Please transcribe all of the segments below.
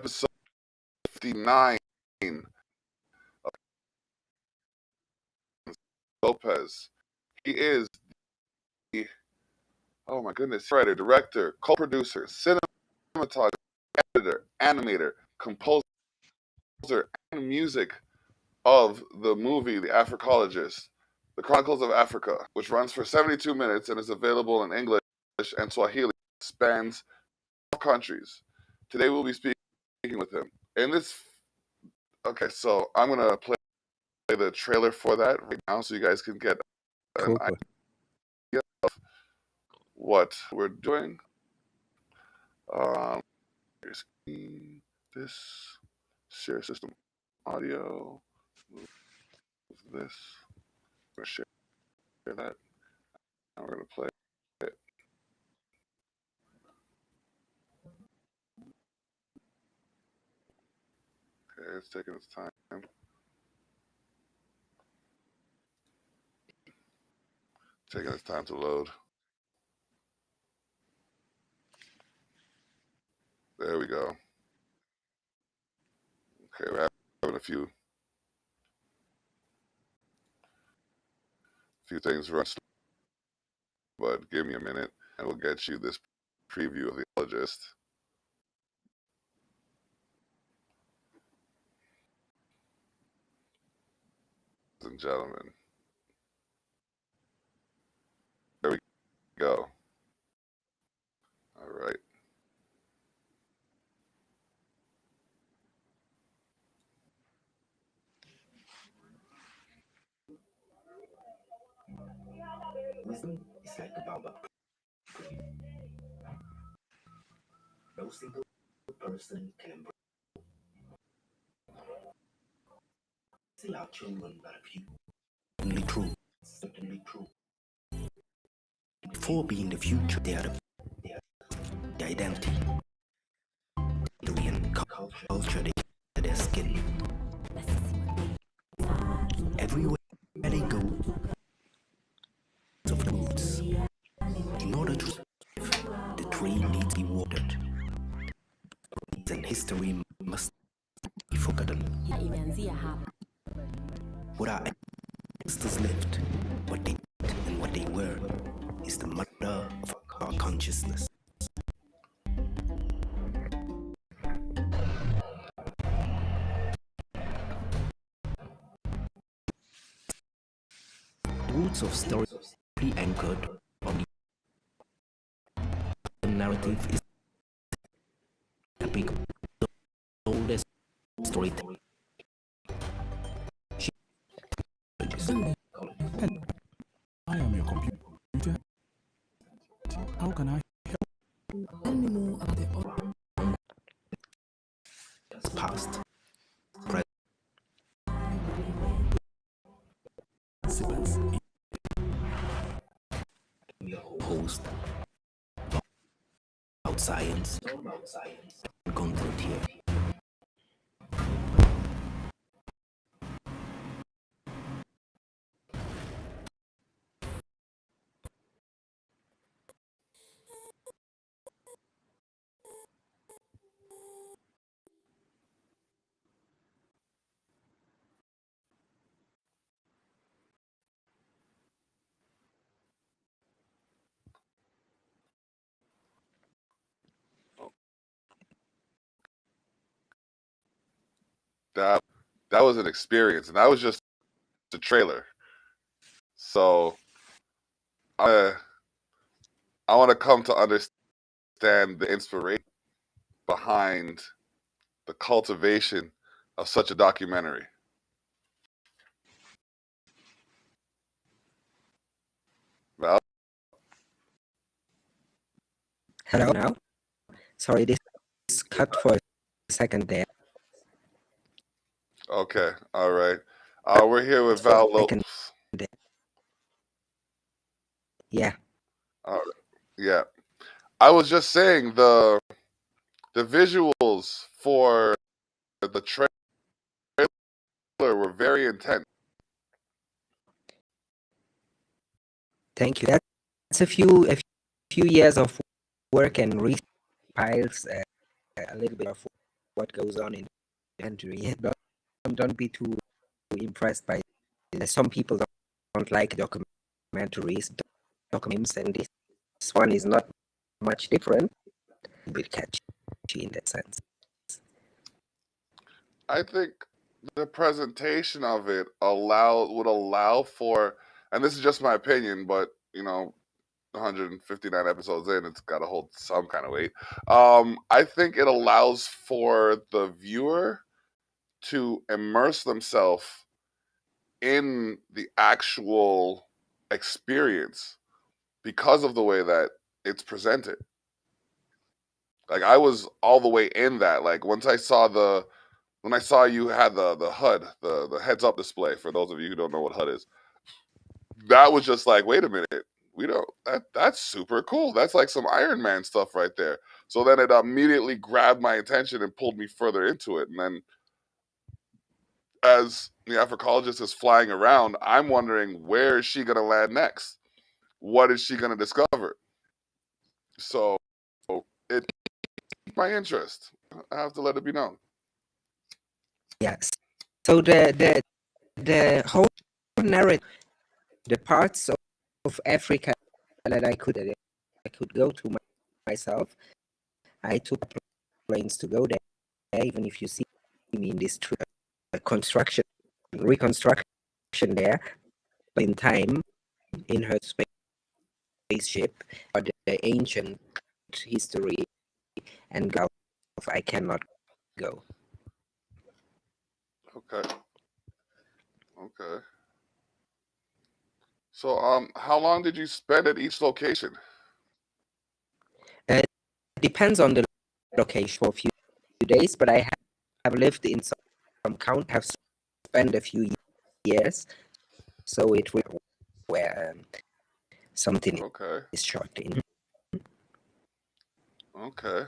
episode 59 of Lopes. He is the, oh my goodness, writer, director, co-producer, cinematographer, editor, animator, composer, and music of the movie The Africologist, The Chronicles of Africa, which runs for 72 minutes and is available in English and Swahili. Spans 12 countries. Today we'll be speaking with him. Okay, so I'm going to play the trailer for that right now so you guys can get an idea of what we're doing. Here's this, share system audio, move this, we're going to share that. Now we're going to play it. Okay, it's taking its time. Taking its time to load. There we go. Okay, we're having a few things run slow, but give me a minute and we'll get you this preview of the Africologist. Ladies and gentlemen, there we go. All right. Wisdom is like a baobab. No single person can embrace. Say our children are few. Certainly true. Certainly true. Before being the future, they are the identity. And culture, their skin. Everywhere they go, of the roots. In order to survive, the tree needs to be watered. And history must be forgotten. What our ancestors lived, what they did, and what they were, is the mother of our consciousness. Roots of story anchored on the narrative is epic, the oldest storytelling. I am your computer. How can I help? Tell me more about the past, present, participants. Host about science and content here. That was an experience, and that was just the trailer. So I want to come to understand the inspiration behind the cultivation of such a documentary. Val? Hello now. Sorry, this is cut for a second there. Okay, all right. We're here with Val Lopes. Yeah. All right. Yeah. I was just saying the visuals for the trailer were very intense. Thank you. That's a few years of work and research piles a little bit of what goes on in the country. Don't be too impressed by it. Some people don't like documentaries, and this one is not much different, a bit catchy in that sense. I think the presentation of it would allow for, and this is just my opinion, but 159 episodes in, it's got to hold some kind of weight. I think it allows for the viewer to immerse themselves in the actual experience because of the way that it's presented. Like I was all the way in that. Like when I saw you had the HUD, the heads up display, for those of you who don't know what HUD is, that was just like, wait a minute, that's super cool. That's like some Iron Man stuff right there. So then it immediately grabbed my attention and pulled me further into it. And then as the Africologist is flying around, I'm wondering, where is she gonna land next? What is she gonna discover? So it piqued my interest. I have to let it be known. Yes. So the whole narrative, the parts of Africa that I could go to myself, I took planes to go there. Even if you see me in this reconstruction there, but in time, in her spaceship, or the ancient history and Gulf, I cannot go. Okay. So how long did you spend at each location? Depends on the location for a few days, but I have lived in some count, have spent a few years, so it will where something is shot in. Okay.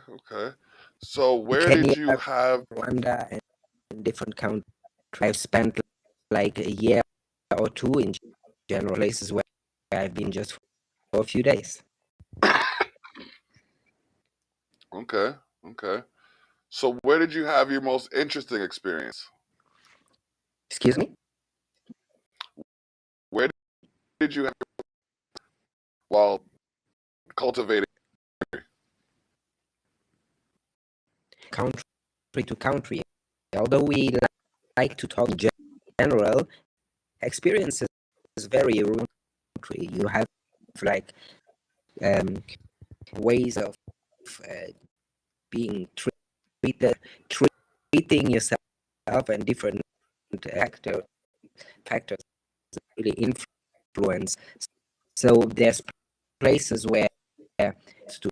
So where Kenya, did you have Rwanda, and different countries? I've spent like a year or two in general places where I've been just for a few days. Okay. So where did you have your most interesting experience? Excuse me? Where did you have while cultivating? Country to country. Although we like to talk general, experiences vary around country. You have like ways of being treating yourself, and different factors really influence. So there's places where to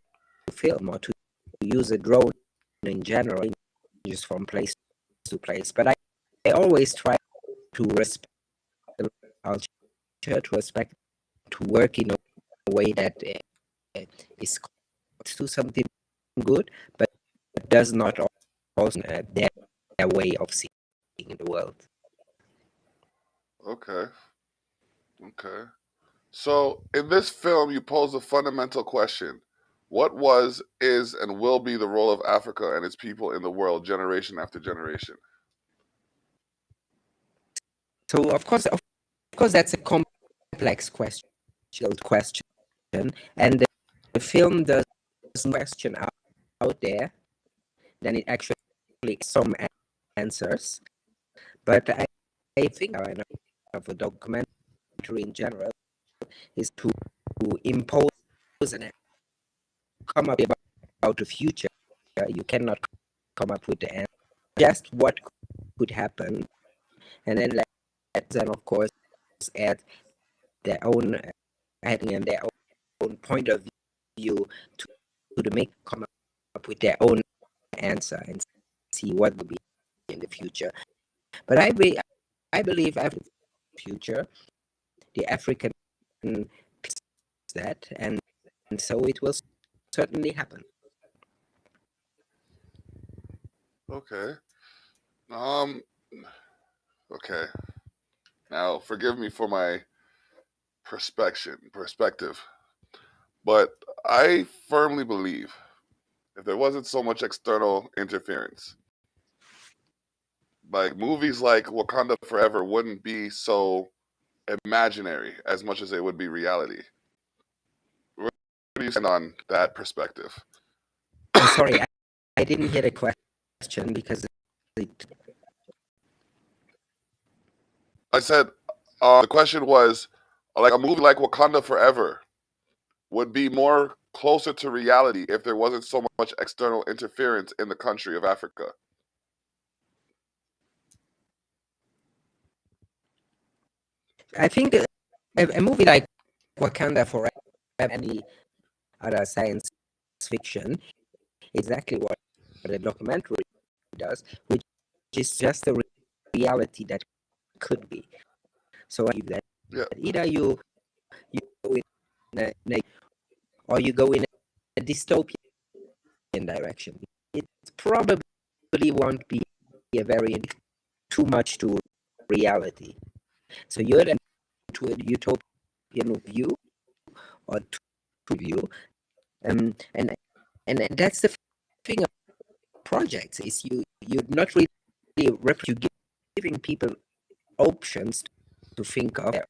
film or to use a drone in general, just from place to place. But I always try to respect the culture, to work in a way that is to something good, but does not also their way of seeing the world. Okay. So in this film, you pose a fundamental question: what was, is, and will be the role of Africa and its people in the world, generation after generation? So of course that's a complex question, and the film does question out there. Then it actually some answers, but I think of a documentary in general is to impose and come up about the future. You cannot come up with the answer, just what could happen, and then let them, of course, add their own adding and their own point of view to come up with their own answer and see what will be in the future. But I believe after the future, the African that, and so it will certainly happen. Okay. Okay. Now, forgive me for my perspective, but I firmly believe if there wasn't so much external interference, Like movies like Wakanda Forever wouldn't be so imaginary as much as they would be reality. What do you stand on that perspective? Sorry, I didn't hear the question because it, I said the question was like a movie like Wakanda Forever would be more closer to reality if there wasn't so much external interference in the country of Africa. I think a movie like Wakanda Forever, any other science fiction, exactly what a documentary does, which is just a reality that could be. So I believe that Yeah. either you go or you go in a dystopian direction. It probably won't be a very too much to reality. So you're then to a utopian view or to view, and that's the thing of projects is you're not really you giving people options to think of their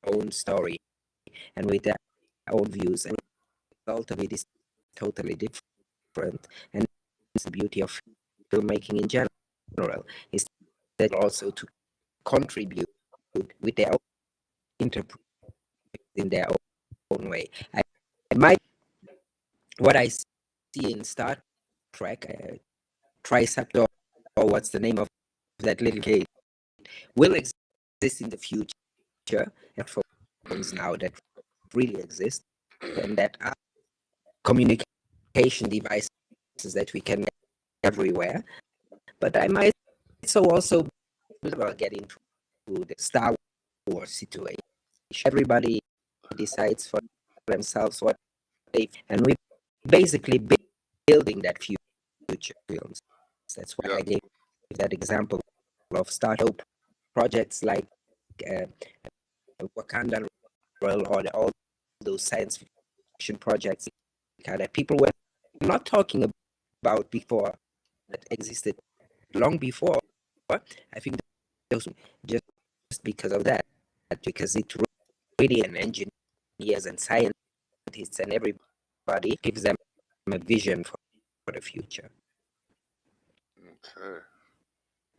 own story and with their own views, and the result of it is totally different. And it's the beauty of filmmaking in general is that also to contribute with their own interpretation in their own way. I might what I see in Star Trek, Triceptor, or what's the name of that little kid, will exist in the future, and phones now that really exist, and that are communication devices that we can get everywhere. But I might so also get into the Star Wars situation. Everybody decides for themselves what they, and we basically building that future films. That's why I gave that example of startup projects like uh, Wakanda World or all those science fiction projects that people were not talking about before that existed long before. I think those just because of that, because it really and engineers and scientists and everybody gives them a vision for the future.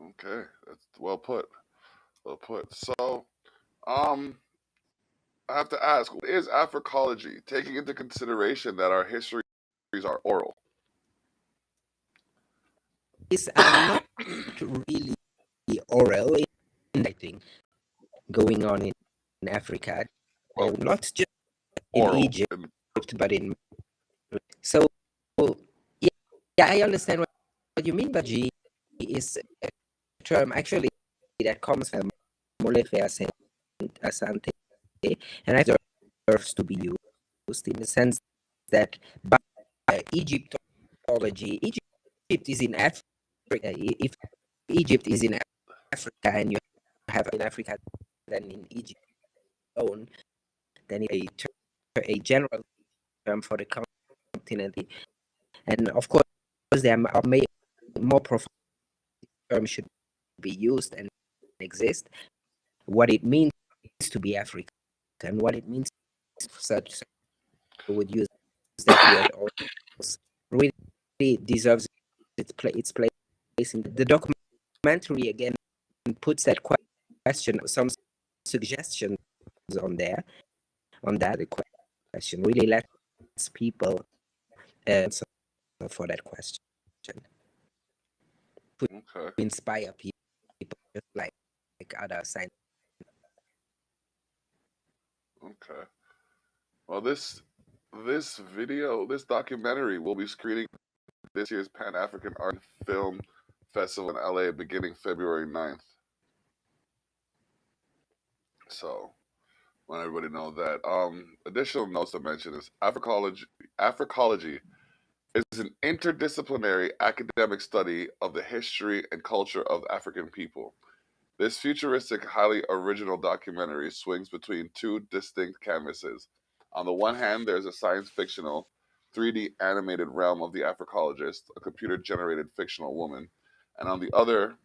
Okay, that's well put. Well put. So, I have to ask, what is Africology, taking into consideration that our histories are oral? These are not really oral in going on in Africa, Well, not just in oral. Egypt, but in so yeah, I understand what you mean, but G is a term actually that comes from Molefe Asante, and I deserves to be used in the sense that by Egyptology, Egypt is in Africa. If Egypt is in Africa and you have in Africa than in Egypt own, then it's a general term for the continent. And of course, there are more profound terms should be used and exist. What it means to be African and what it means such would use that word also really deserves its place in the documentary again puts that question, some suggestions on there, on that question, really lets people answer for that question. To inspire people just like other science. Okay. Well, this documentary will be screening this year's Pan African Art Film Festival in LA beginning February 9th. So, want everybody to know that. Additional notes to mention is Africology is an interdisciplinary academic study of the history and culture of African people. This futuristic, highly original documentary swings between two distinct canvases. On the one hand, there's a science fictional, 3D animated realm of the Africologist, a computer generated fictional woman. And on the other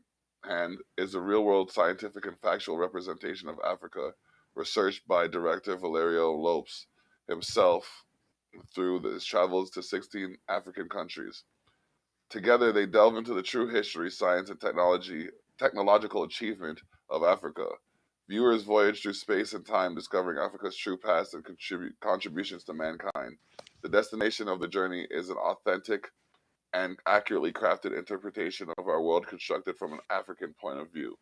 hand is a real-world scientific and factual representation of Africa, researched by director Valerio Lopes himself through his travels to 16 African countries. Together, they delve into the true history, science, and technological achievement of Africa. Viewers voyage through space and time, discovering Africa's true past and contributions to mankind. The destination of the journey is an authentic and accurately crafted interpretation of our world constructed from an African point of view.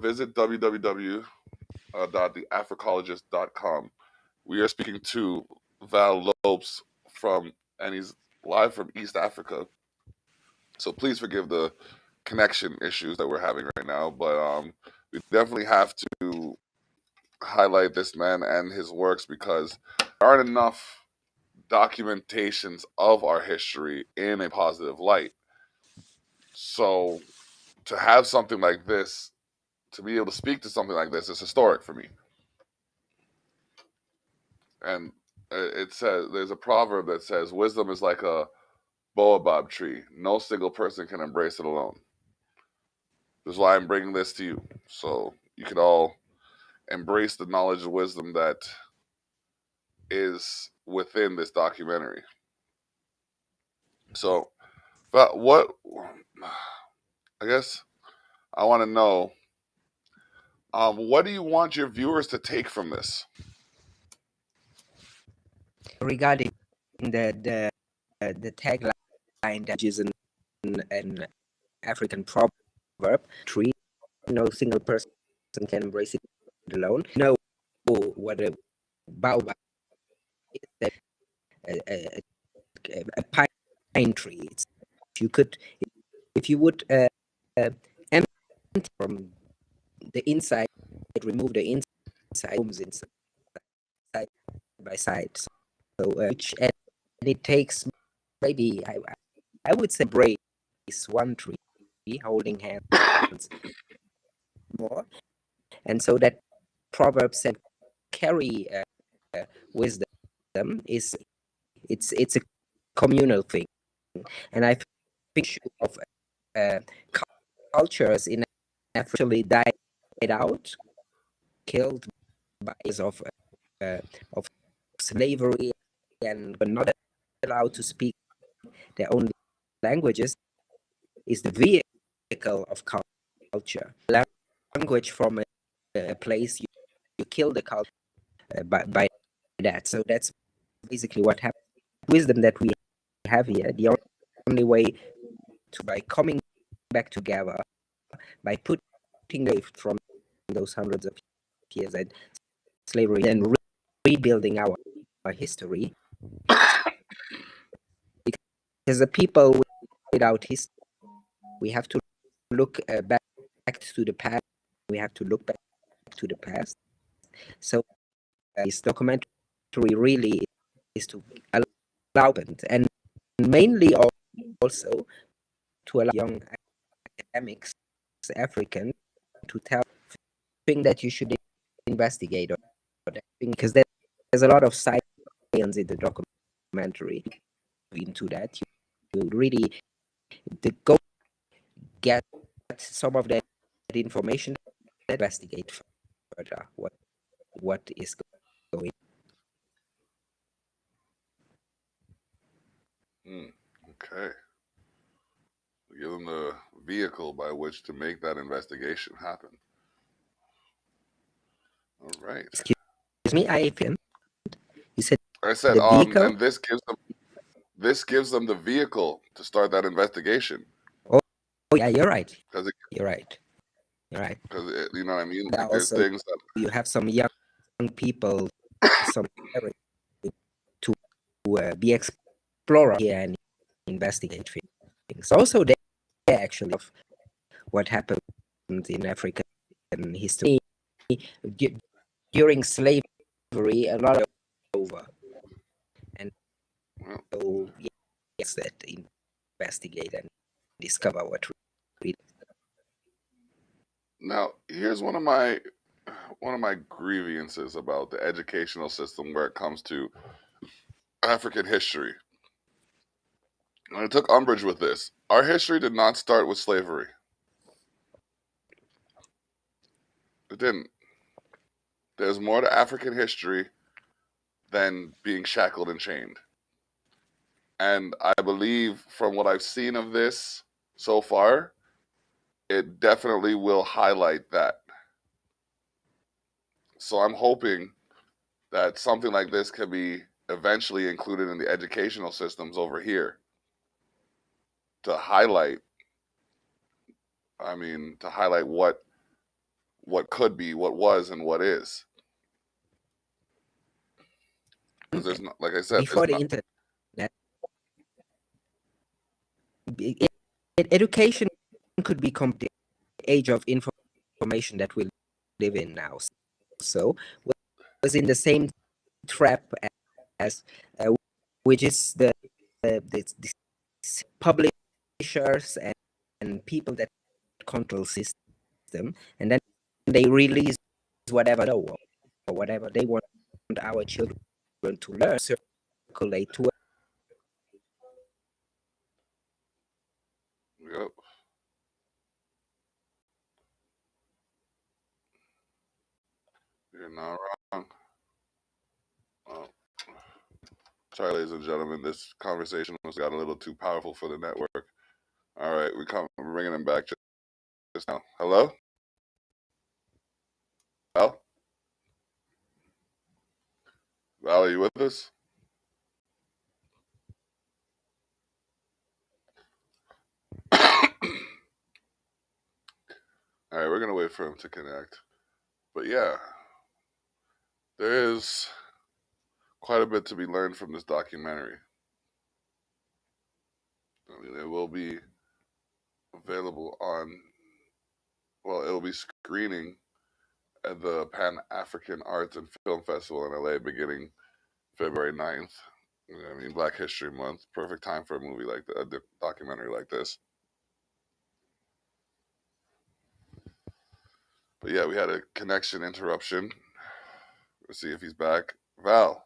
Visit www.theafricologist.com. We are speaking to Val Lopes and he's live from East Africa. So please forgive the connection issues that we're having right now, but we definitely have to highlight this man and his works because there aren't enough documentations of our history in a positive light. So to have something like this, to be able to speak to something like this is historic for me. And it says, there's a proverb that says, wisdom is like a baobab tree. No single person can embrace it alone. This is why I'm bringing this to you. So you can all embrace the knowledge and wisdom that is within this documentary. So, but what, I guess I want to know, what do you want your viewers to take from this? Regarding the tagline that is an African proverb, tree, no single person can embrace it alone. You know what a baobab is? That a pine tree. If you would empty from the inside, remove the inside, rooms inside side by side. So and it takes maybe I would say embrace one tree holding hands more, and so that proverbs and carry wisdom is it's a communal thing, and I think of cultures in actually died out, killed by of slavery, and were not allowed to speak their own languages, is the vehicle of culture. Language from a place you kill the culture by that. So that's basically what happened. Wisdom that we have here, the only way by coming back together, by putting away from those hundreds of years and slavery and rebuilding our history, because the people without history, we have to look back to the past. We have to look back to the past. So this documentary really is to allow and mainly also to allow young academics, African, to tell thing that you should investigate or that thing, because there's a lot of science in the documentary into that. You really go get some of that information, investigate further what is going. Okay. Give them the vehicle by which to make that investigation happen. All right. Excuse me, you said I said, the vehicle? and this gives them the vehicle to start that investigation. Oh yeah, you're right. Because You're right. You're right. Because you know what I mean. Like Also, there's things that you have some young people, some to be explorer here and investigate things. Also, they actually of what happened in African history during slavery, a lot of over, and so yes, that investigate and discover what really. Now, here's one of my grievances about the educational system where it comes to African history. And I took umbrage with this. Our history did not start with slavery. It didn't. There's more to African history than being shackled and chained. And I believe from what I've seen of this so far, it definitely will highlight that. So I'm hoping that something like this can be eventually included in the educational systems over here to highlight, to highlight what could be, what was, and what is. Because there's not, like I said, Before the internet, education could become the age of information that we live in now. So was in the same trap as which is the publishers and people that control system, and then they release whatever or whatever they want our children to learn, circulate to. Yep. You're not wrong. Sorry, ladies and gentlemen, this conversation was got a little too powerful for the network. All right, we're bringing him back just now. Hello? Val? Val, are you with us? All right, we're going to wait for him to connect. But yeah, there is quite a bit to be learned from this documentary. It will be available on, it will be screening at the Pan-African Arts and Film Festival in LA beginning February 9th. Black History Month. Perfect time for a movie like a documentary like this. But yeah, we had a connection interruption. Let's see if he's back. Val.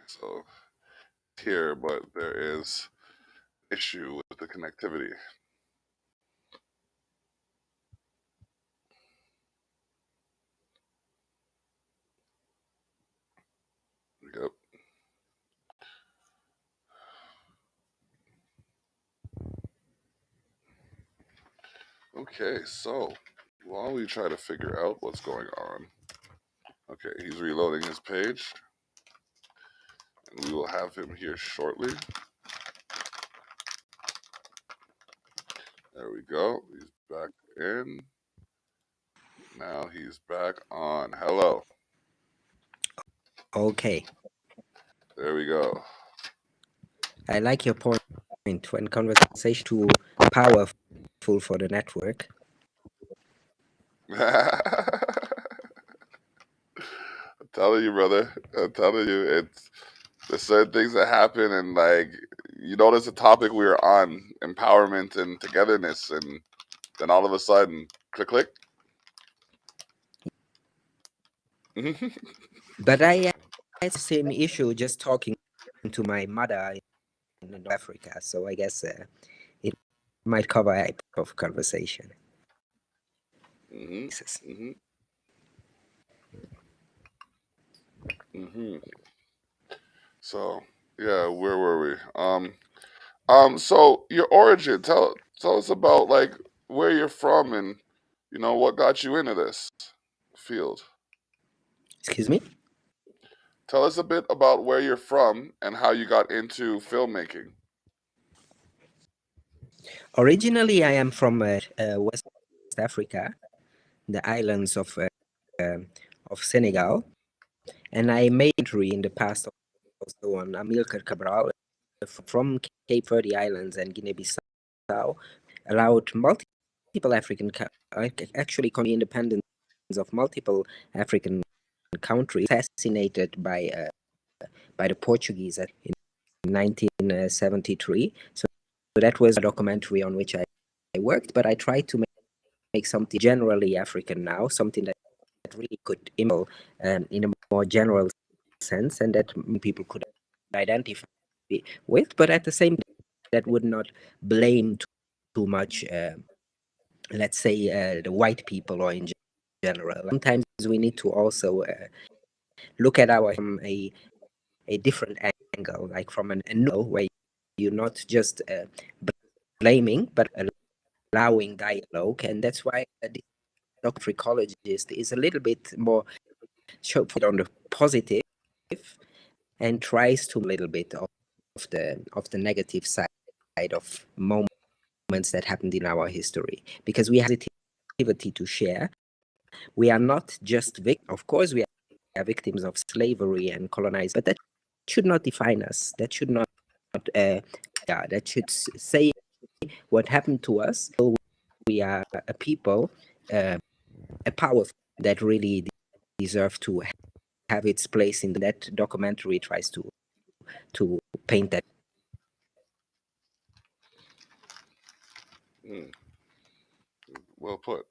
So here, but there is issue with the connectivity. Yep. Okay, so while we try to figure out what's going on, okay, he's reloading his page, and we will have him here shortly. There we go. He's back in. Now he's back on. Hello. Okay. There we go. I like your point when conversation too powerful for the network. I'm telling you, brother. I'm telling you, there's certain things that happen, and like you notice the topic we were on, empowerment and togetherness, and then all of a sudden, click, click. But I had the same issue just talking to my mother in North Africa, so I guess it might cover a type of conversation. So yeah, where were we? So your origin. Tell us about like where you're from and what got you into this field. Excuse me? Tell us a bit about where you're from and how you got into filmmaking. Originally, I am from West Africa, the islands of Senegal, and I made entry in the past also on Amilcar Cabral from Cape Verde Islands and Guinea-Bissau, allowed multiple African actually independence of multiple African countries assassinated by the Portuguese in 1973. So that was a documentary on which I worked, but I tried to make something generally African now, something that really could in a more general sense, and that people could identify with, but at the same time, that would not blame too much, let's say, the white people or in general. Sometimes we need to also look at our from a different angle, like from an angle where you're not just blaming, but allowing dialogue, and that's why the Africologist is a little bit more focused on the positive and tries to a little bit of the negative side of moments that happened in our history, because we have positivity to share. We are not just of course we are victims of slavery and colonization, but that should not define us. That should not that should say what happened to us. We are a people, a powerful that really deserve to have its place in that documentary. Tries to paint that. Well put.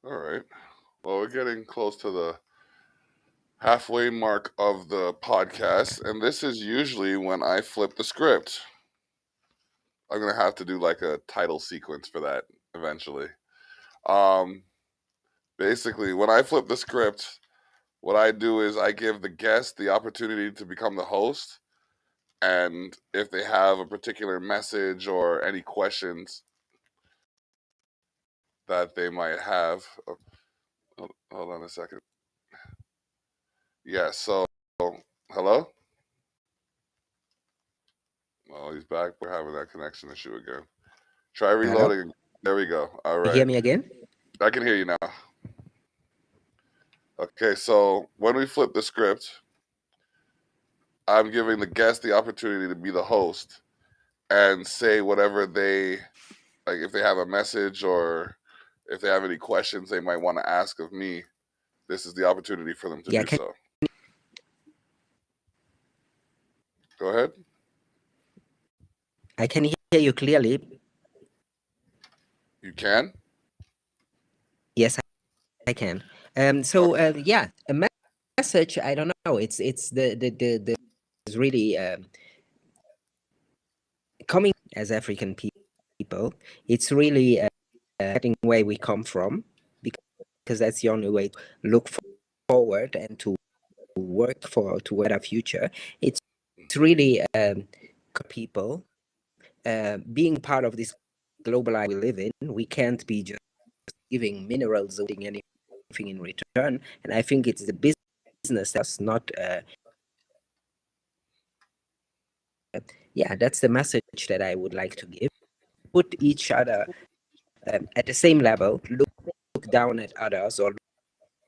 All right. Well, we're getting close to the halfway mark of the podcast, and this is usually when I flip the script. I'm gonna have to do like a title sequence for that eventually. Basically, when I flip the script, what I do is I give the guest the opportunity to become the host, and if they have a particular message or any questions that they might have, hold on a second. Yeah. So, hello. Oh, he's back. We're having that connection issue again. Try reloading. Hello? There we go. All You right. hear me again? I can hear you now. Okay, so when we flip the script, I'm giving the guest the opportunity to be the host and say whatever they like, if they have a message or if they have any questions they might want to ask of me. This is the opportunity for them to do so. Go ahead. I can hear you clearly. You can? Yes, I can. So yeah, a message. I don't know. It's the is really coming as African people. It's really getting where we come from, because that's the only way to look forward and to work to a better future. It's really people being part of this global life we live in. We can't be just giving minerals or doing anything in return. And I think it's the business that's not. Yeah, that's the message that I would like to give. Put each other at the same level. Look down at others, or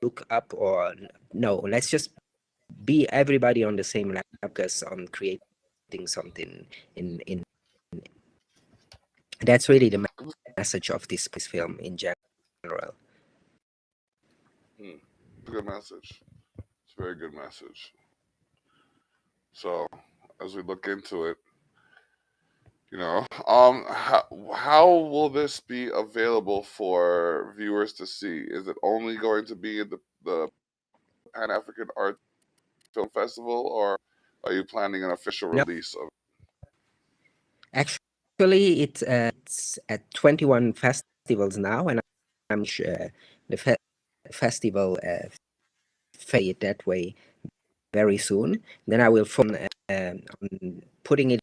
look up, or no. Let's just be everybody on the same level, focus on creating something in that's really the message of this film in general. Good message. It's a very good message. So, as we look into it, how will this be available for viewers to see? Is it only going to be in the Pan African Art Film Festival, or are you planning an official release of it? Actually, it's at 21 festivals now, and I'm sure the festival fade that way very soon. Then I will focus on putting it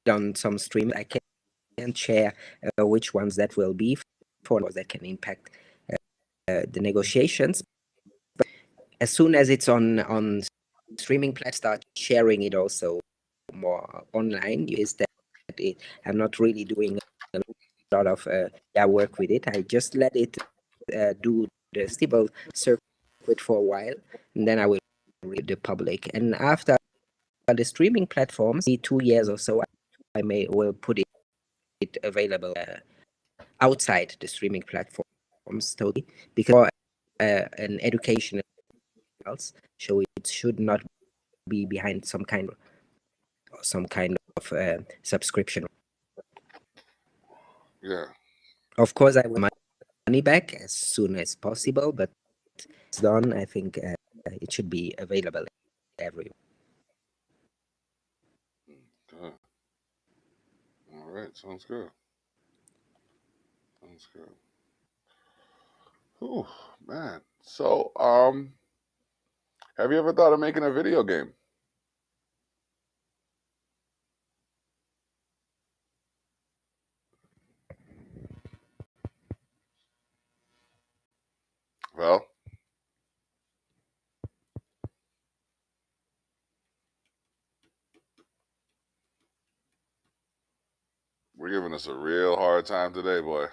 on some stream. I can't share which ones that will be for that can impact the negotiations. But as soon as it's on streaming platforms, start sharing it also more online. Is that I'm not really doing a lot of work with it. I just let it do the festival circuit for a while, and then I will read the public. And after the streaming platforms, 2 years or so, I will put it available outside the streaming platforms totally, because for an educational else, so it should not be behind some kind of subscription. Yeah. Of course, I want money back as soon as possible, but it's done. I think it should be available. everywhere. Good. All right, sounds good. Sounds good. Whew, man. So, have you ever thought of making a video game? Well, we're giving us a real hard time today, boy.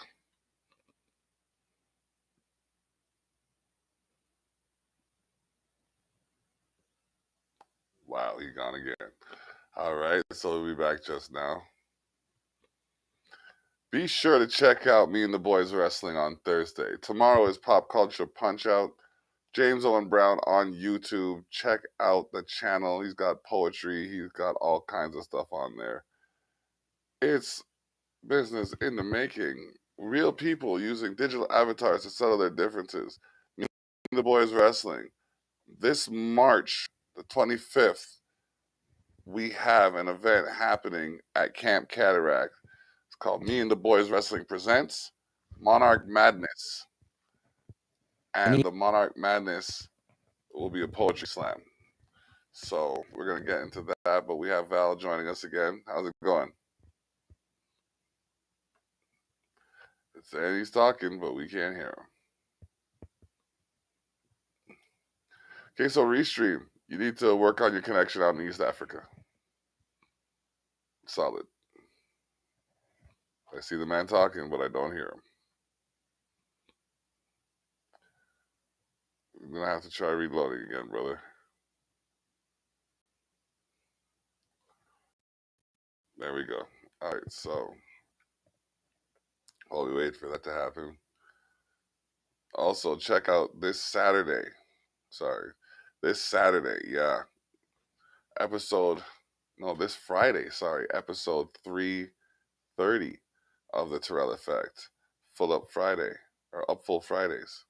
Wow, he gone again. All right, so we'll be back just now. Be sure to check out Me and the Boys Wrestling on Thursday. Tomorrow is Pop Culture Punch Out. James Owen Brown on YouTube. Check out the channel. He's got poetry. He's got all kinds of stuff on there. It's business in the making. Real people using digital avatars to settle their differences. Me and the Boys Wrestling. This March, the 25th, we have an event happening at Camp Cataract. It's called Me and the Boys Wrestling Presents Monarch Madness. And the Monarch Madness will be a poetry slam. So we're going to get into that, but we have Val joining us again. How's it going? It's saying he's talking, but we can't hear him. Okay, so Restream, you need to work on your connection out in East Africa. Solid. I see the man talking, but I don't hear him. I'm going to have to try reloading again, brother. There we go. All right, so while we wait for that to happen, also check out this Saturday. This Friday, episode 330 of the Terrell Effect. Full Up Friday, or Upful Fridays,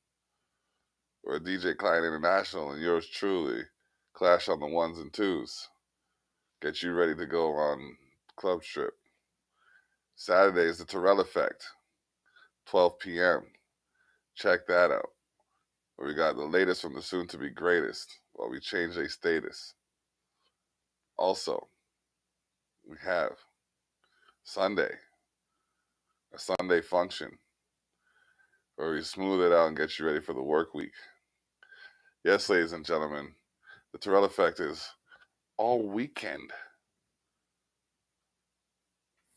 where DJ Klein International and yours truly clash on the ones and twos. Get you ready to go on club trip. Saturday is the Terrell Effect, 12 p.m. Check that out. We got the latest from the soon-to-be greatest while we change a status. Also, we have Sunday, a Sunday function where we smooth it out and get you ready for the work week. Yes, ladies and gentlemen, the Terrell Effect is all weekend.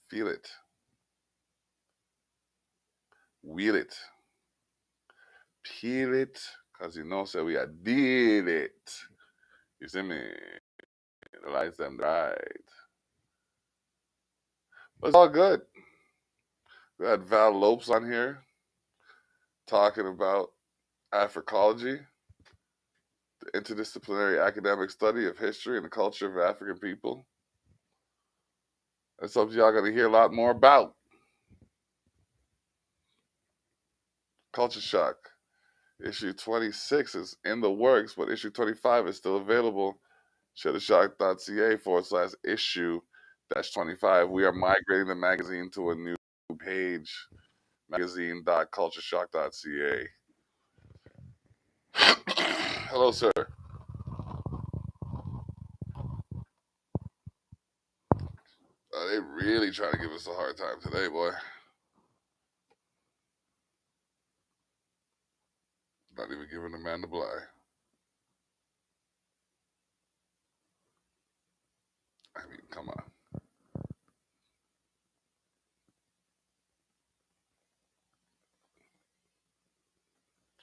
Feel it. Wheel it. Peel it. Because you know, so we are did it. You see me? The lights them right. But it's all good. We had Val Lopes on here talking about Africology, the interdisciplinary academic study of history and the culture of African people. That's something y'all going to hear a lot more about. Culture Shock. Issue 26 is in the works, but issue 25 is still available. shuttershock.ca/issue-25. We are migrating the magazine to a new page, magazine.cultureshock.ca. Hello, sir. They really trying to give us a hard time today, boy. Not even giving the man the blind. I mean, come on.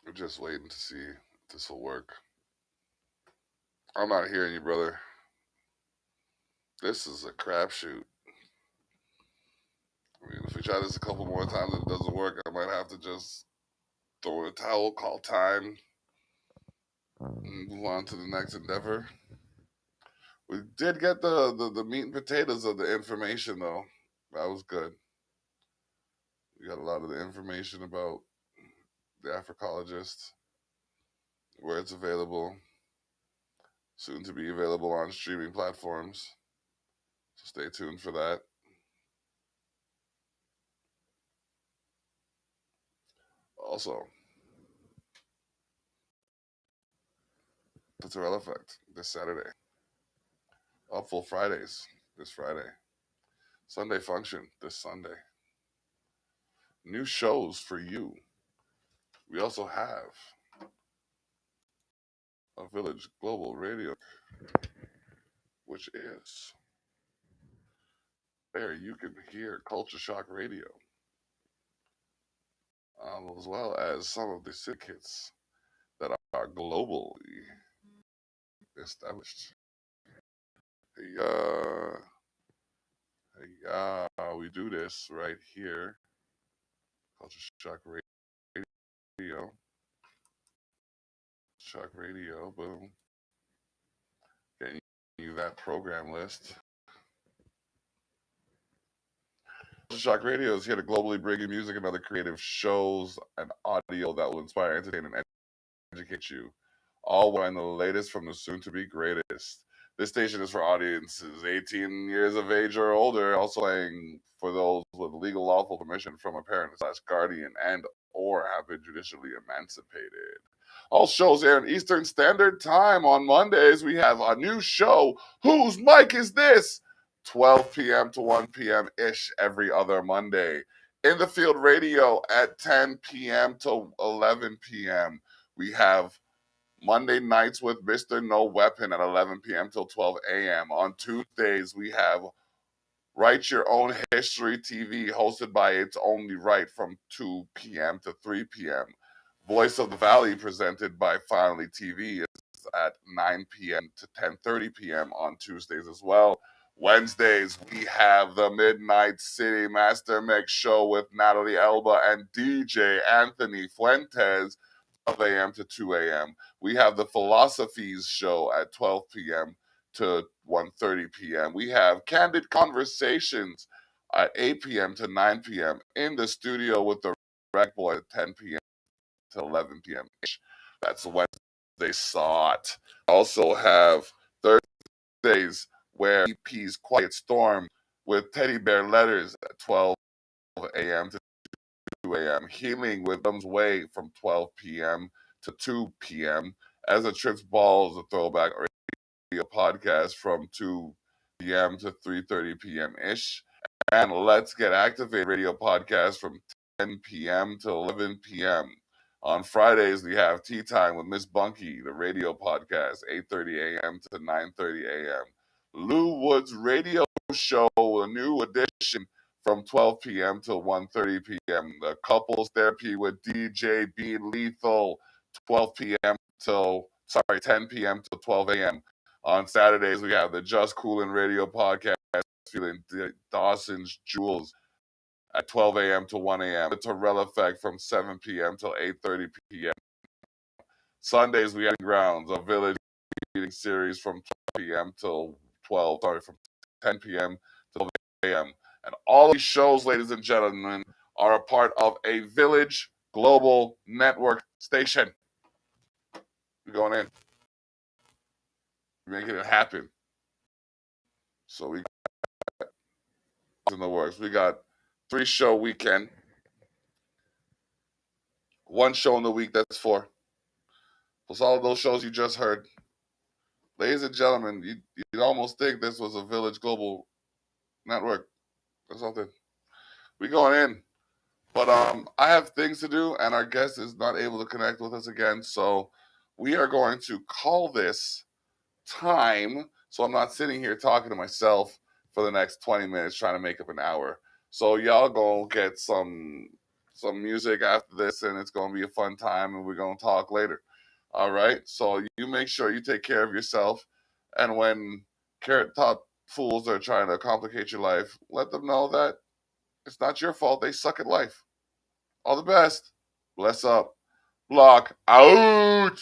We're just waiting to see if this will work. I'm not hearing you, brother. This is a crapshoot. I mean, if we try this a couple more times and it doesn't work, I might have to just throw in a towel, call time, and move on to the next endeavor. We did get the meat and potatoes of the information, though. That was good. We got a lot of the information about the Africologist, where it's available, Soon to be available on streaming platforms. So stay tuned for that. Also, Cultural Effect this Saturday. Upful Fridays this Friday. Sunday Function this Sunday. New shows for you. We also have a Village Global Radio, which is where you can hear Culture Shock Radio, as well as some of the syndicates that are globally established. We do this right here. Culture Shock Radio. Shock Radio, boom. Getting you that program list. Culture Shock Radio is here to globally bring you music and other creative shows and audio that will inspire, entertain, and educate you. All while the latest from the soon-to-be greatest. This station is for audiences 18 years of age or older, also playing for those with legal lawful permission from a parent/guardian and or have been judicially emancipated. All shows air in Eastern Standard Time. On Mondays, we have a new show, Whose Mic Is This? 12 p.m. to 1 p.m.-ish every other Monday. In the Field Radio at 10 p.m. to 11 p.m. We have Monday nights with Mr. No Weapon at 11 p.m. till 12 a.m. On Tuesdays, we have Write Your Own History TV, hosted by It's Only Right from 2 p.m. to 3 p.m. Voice of the Valley, presented by Finally TV, is at 9 p.m. to 10:30 p.m. on Tuesdays as well. Wednesdays, we have the Midnight City Master Mix Show with Natalie Elba and DJ Anthony Fuentes, 12 a.m. to 2 a.m. We have the Philosophies Show at 12 p.m. to 1:30 p.m. We have Candid Conversations at 8 p.m. to 9 p.m. in the studio with the Rec Boy at 10 p.m. to 11 p.m. That's Wednesday Sought. Also have Thursdays where EP's Quiet Storm with Teddy Bear Letters at 12 a.m. to 2 a.m. Healing with Thumb's Way from 12 p.m. to 2 p.m. As a Trips Balls, a throwback radio podcast from 2 p.m. to 3:30 p.m.-ish. And Let's Get Activated radio podcast from 10 p.m. to 11 p.m. On Fridays, we have Tea Time with Miss Bunky, the radio podcast, 8:30 a.m. to 9:30 a.m. Lou Wood's radio show, a new edition from 12 p.m. to 1:30 p.m. The Couples Therapy with DJ Bean Lethal, 10 p.m. till 12 a.m. On Saturdays, we have the Just Coolin' Radio podcast, feeling Dawson's Jewels at 12 a.m. to 1 a.m. The Terrell Effect from 7 p.m. till 8:30 p.m. Sundays, we have Grounds, a village meeting series from 12 p.m. till from 10 p.m. till 12 a.m. And all these shows, ladies and gentlemen, are a part of a Village Global Network station. We're going in. We're making it happen. So we got in the works. We got 3-show weekend. 1 show in the week, that's 4. Plus all of those shows you just heard. Ladies and gentlemen, you'd almost think this was a Village Global Network or something. We going in. But I have things to do, and our guest is not able to connect with us again. So we are going to call this time. So I'm not sitting here talking to myself for the next 20 minutes trying to make up an hour. So y'all go get some music after this, and it's going to be a fun time, and we're going to talk later. All right? So you make sure you take care of yourself. And when carrot top fools are trying to complicate your life, let them know that it's not your fault. They suck at life. All the best. Bless up. Block out.